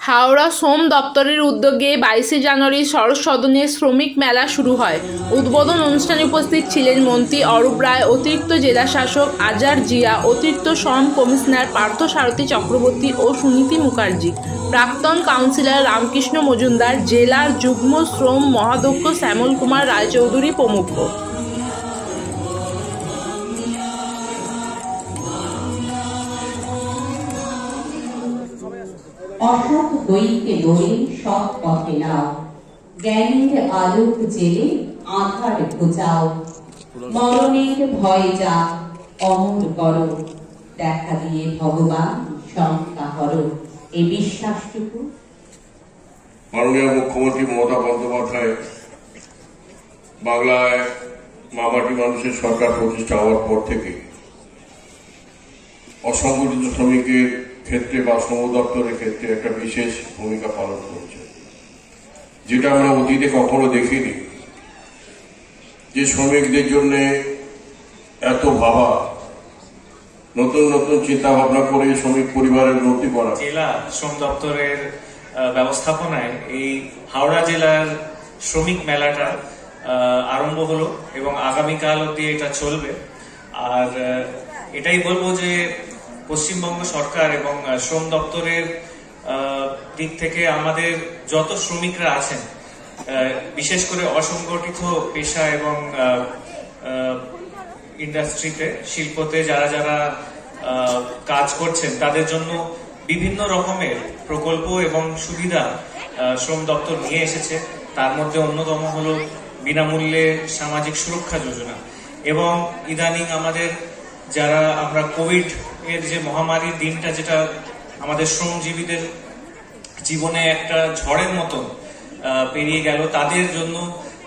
হাওড়া শ্রম দপ্তরের উদ্যোগে 22শে জানুয়ারি শরৎ সদনে শ্রমিক মেলা শুরু হয়। উদ্বোধন অনুষ্ঠানে উপস্থিত ছিলেন মন্ত্রী অরূপ রায়, অতিরিক্ত জেলা শাসক আজার জিয়া, অতিরিক্ত শ্রম কমিশনার পার্থসারথী চক্রবর্তী ও সুনীতি মুখার্জি, প্রাক্তন কাউন্সিলর রামকৃষ্ণ মজুমদার, জেলার যুগ্ম শ্রম মহাধ্যক্ষ শ্যামল কুমার রায়চৌধুরী প্রমুখ। অসৎ দৈত্যে দৌড়ে সৎ পথে নাও, জ্ঞানের আলোক জেলে আধার ঘুচাও, মরণের ভয় যা অমর করো, দেখা দিয়ে ভগবান শঙ্কা হরো, এই বিশ্বাসটুকু। মাননীয় মুখ্যমন্ত্রী মমতা বন্দ্যোপাধ্যায় বাংলায় মামাটি মানুষের সরকার প্রতিষ্ঠা হওয়ার পর থেকে অসংগঠিত শ্রমিকের ক্ষেত্রে বা শ্রম দপ্তরের ক্ষেত্রে একটা বিশেষ ভূমিকা পালন করছে, যেটা আমরা অতীতে কখনো দেখিনি। যে শ্রমিকদের জন্য এত ভাবা, নতুন নতুন চিন্তা ভাবনা করে শ্রমিক পরিবারের উন্নতি করা। জেলা শ্রম দপ্তরের ব্যবস্থাপনায় এই হাওড়া জেলার শ্রমিক মেলাটা আরম্ভ হলো এবং আগামীকাল অব্দি এটা চলবে। আর এটাই বলবো যে পশ্চিমবঙ্গ সরকার এবং শ্রম দপ্তরের দিক থেকে আমাদের যত শ্রমিকরা আছেন, বিশেষ করে অসংগঠিত পেশা এবং ইন্ডাস্ট্রিতে, শিল্পতে যারা যারা কাজ করছেন, তাদের জন্য বিভিন্ন রকমের প্রকল্প এবং সুবিধা শ্রম দপ্তর নিয়ে এসেছে। তার মধ্যে অন্যতম হলো বিনামূল্যে সামাজিক সুরক্ষা যোজনা। এবং ইদানিং আমাদের যারা আমরা কোভিড এর যে মহামারীর দিনটা, যেটা আমাদের শ্রমজীবীদের জীবনে একটা ঝড়ের মতো পেরিয়ে গেল, তাদের জন্য,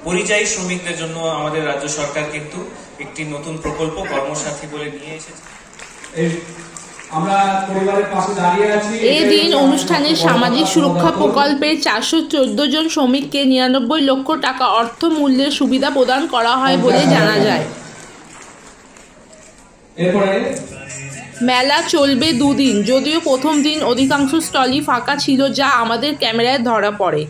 পরিযায়ী শ্রমিকদের জন্য আমাদের রাজ্য সরকার কিন্তু একটি নতুন প্রকল্প কর্মসাথী বলে নিয়ে এসেছে। এদিন অনুষ্ঠানে সামাজিক সুরক্ষা প্রকল্পে 414 জন শ্রমিককে 99 লক্ষ টাকা অর্থ মূল্যের সুবিধা প্রদান করা হয় বলে জানা যায়। মেলা চলবে দুদিন, যদিও প্রথম দিন অধিকাংশ স্টলই ফাঁকা ছিল, যা আমাদের ক্যামেরায় ধরা পড়ে।